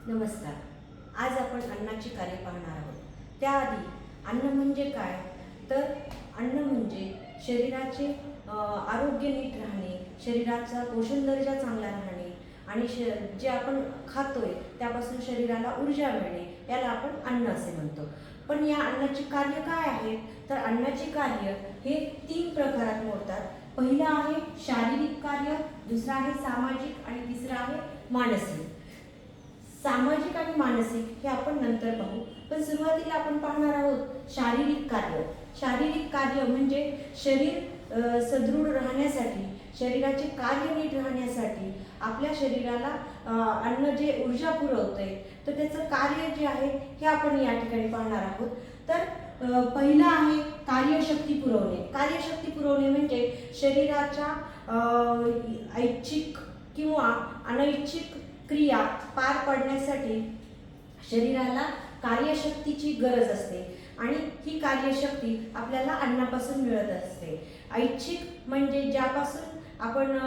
नमस्कार. आज आपण अन्नाची कार्य पाहणार आहोत. त्याआधी अन्न म्हणजे काय? तर अन्न म्हणजे शरीराचे आरोग्य नीट राहणे, शरीराचा पोषण दर्जा चांगला राहणे आणि जे आपण खातोय त्यापासून शरीराला ऊर्जा मिळणे, याला आपण अन्न असे म्हणतो. पण या अन्नाची कार्य काय आहेत? तर अन्नाची कार्य हे 3 प्रकारात मोडतात. पहिलं आहे शारीरिक कार्य, दुसरं आहे सामाजिक आणि तिसरं आहे मानसिक. सामाजिक आणि मानसिक हे आपण नंतर पाहू, पण सुरुवातीला आपण पाहणार आहोत शारीरिक कार्य. शारीरिक कार्य म्हणजे शरीर सदृढ राहण्यासाठी, शरीराचे कार्य नीट राहण्यासाठी आपल्या शरीराला अन्न जे ऊर्जा पुरवते, तर त्याचं कार्य जे आहे हे आपण या ठिकाणी पाहणार आहोत. तर पहिलं आहे कार्यशक्ती पुरवणे. कार्यशक्ती पुरवणे म्हणजे शरीराच्या ऐच्छिक किंवा अनैच्छिक क्रिया पार पाडण्यासाठी शरीराला कार्यशक्तीची गरज असते आणि ही कार्यशक्ती आपल्याला अन्नापासून मिळत असते. ऐच्छिक म्हणजे ज्यापासून आपण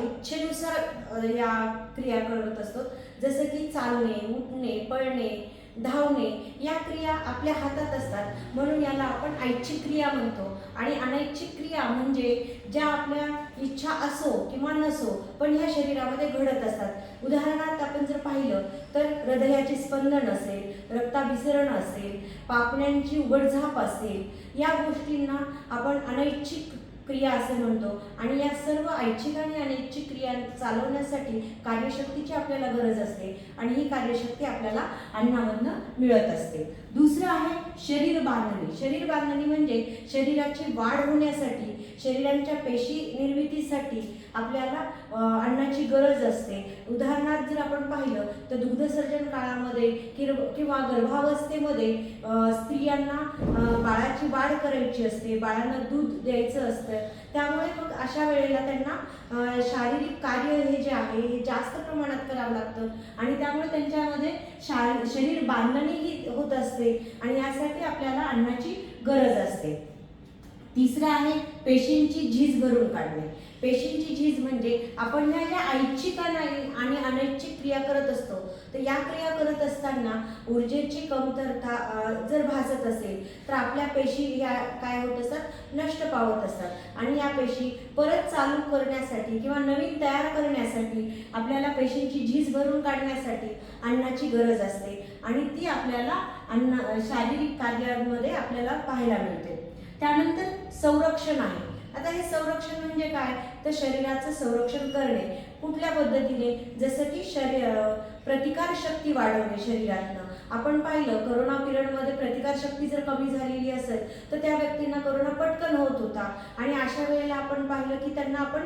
इच्छेनुसार या क्रिया करत असतो, जसं की चालणे, उठणे, पळणे, धावणे, या क्रिया आपल्या हातात असतात, म्हणून याला आपण ऐच्छिक क्रिया म्हणतो. आणि अनैच्छिक क्रिया म्हणजे ज्या आपल्या इच्छा असो किंवा नसो पण ह्या शरीरामध्ये घडत असतात. उदाहरणार्थ आपण जर पाहिलं तर हृदयाचे स्पंदन असेल, रक्ताभिसरण असेल, पापण्यांची उघडझाप असेल, या गोष्टींना आपण अनैच्छिक क्रिया असे म्हणतो. आणि या सर्व ऐच्छिक आणि अनैच्छिक क्रिया चालवण्यासाठी कार्यशक्तीची आपल्याला गरज असते आणि ही कार्यशक्ती आपल्याला अन्नामधनं मिळत असते. दुसरं आहे शरीर बांधणी. शरीर बांधणी म्हणजे शरीराची वाढ होण्यासाठी, शरीराच्या पेशी निर्मितीसाठी आपल्याला अन्नाची गरज असते. उदाहरणार्थ जर आपण पाहिलं तर दुग्धसर्जन काळामध्ये किंवा गर्भावस्थेमध्ये स्त्रियांना बाळाची वाढ करायची असते, बाळांना दूध द्यायचं असतं. त्यामुळे मग अशा वेळेला त्यांना शारीरिक कार्य हे जे आहे हे जास्त प्रमाणात करावं लागतं आणि त्यामुळे त्यांच्यामध्ये शरीर बांधणीही होत असते आणि यासाठी आपल्याला अन्नाची गरज असते. तिसरं आहे पेशींची झीज भरून काढणे. पेशींची झीज म्हणजे आपण ह्या ज्या ऐच्छिक आणि अनैच्छिक क्रिया करत असतो, तर या क्रिया करत असताना ऊर्जेची कमतरता जर भासत असेल तर आपल्या पेशी ह्या काय होत असतात, नष्ट पावत असतात आणि या पेशी परत चालू करण्यासाठी किंवा नवीन तयार करण्यासाठी आपल्याला पेशींची झीज भरून काढण्यासाठी अन्नाची गरज असते आणि ती आपल्याला शारीरिक कार्यांमध्ये आपल्याला पाहायला मिळते. त्यानंतर संरक्षण आहे. आता हे संरक्षण म्हणजे काय? तर शरीराचं संरक्षण करणे. कुठल्या पद्धतीने? जसं की प्रतिकार शक्ती वाढवणे शरीरातनं. आपण पाहिलं करोना पिरियडमध्ये प्रतिकार शक्ती जर कमी झालेली असेल तर त्या व्यक्तींना करोना पटकन होत होता आणि अशा वेळेला आपण पाहिलं की त्यांना आपण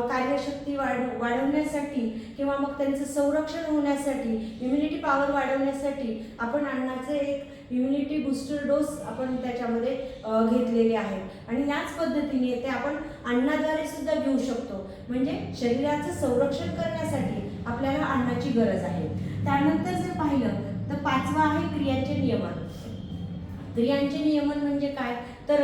कार्यशक्ती वाढवण्यासाठी किंवा मग त्यांचं संरक्षण होण्यासाठी, इम्युनिटी पॉवर वाढवण्यासाठी आपण अन्नाचे एक इम्युनिटी बूस्टर डोस आपण त्याच्यामध्ये घेतलेले आहेत आणि याच पद्धतीने ते आपण अन्नाद्वारे सुद्धा घेऊ शकतो. म्हणजे शरीराचं संरक्षण करण्यासाठी आपल्याला अन्नाची गरज आहे. त्यानंतर जर पाहिलं तर 5वा आहे क्रियांचे नियमन. क्रियांचे नियमन म्हणजे काय? तर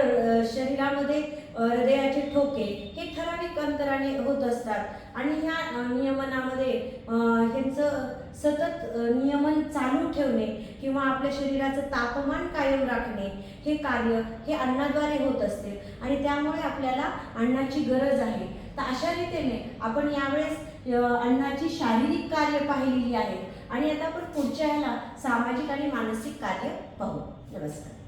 शरीरामध्ये हृदयाचे ठोके हे ठराविक अंतराने होत असतात आणि ह्या नियमनामध्ये ह्यांचं सतत नियमन चालू ठेवणे किंवा आपल्या शरीराचं तापमान कायम राखणे हे कार्य हे अन्नाद्वारे होत असते आणि त्यामुळे आपल्याला अन्नाची गरज आहे. तर अशा रीतीने आपण यावेळेस अन्नाची शारीरिक कार्य पाहिलेली आहे आणि आता आपण पुढच्या ह्याला सामाजिक आणि मानसिक कार्य पाहू. नमस्कार.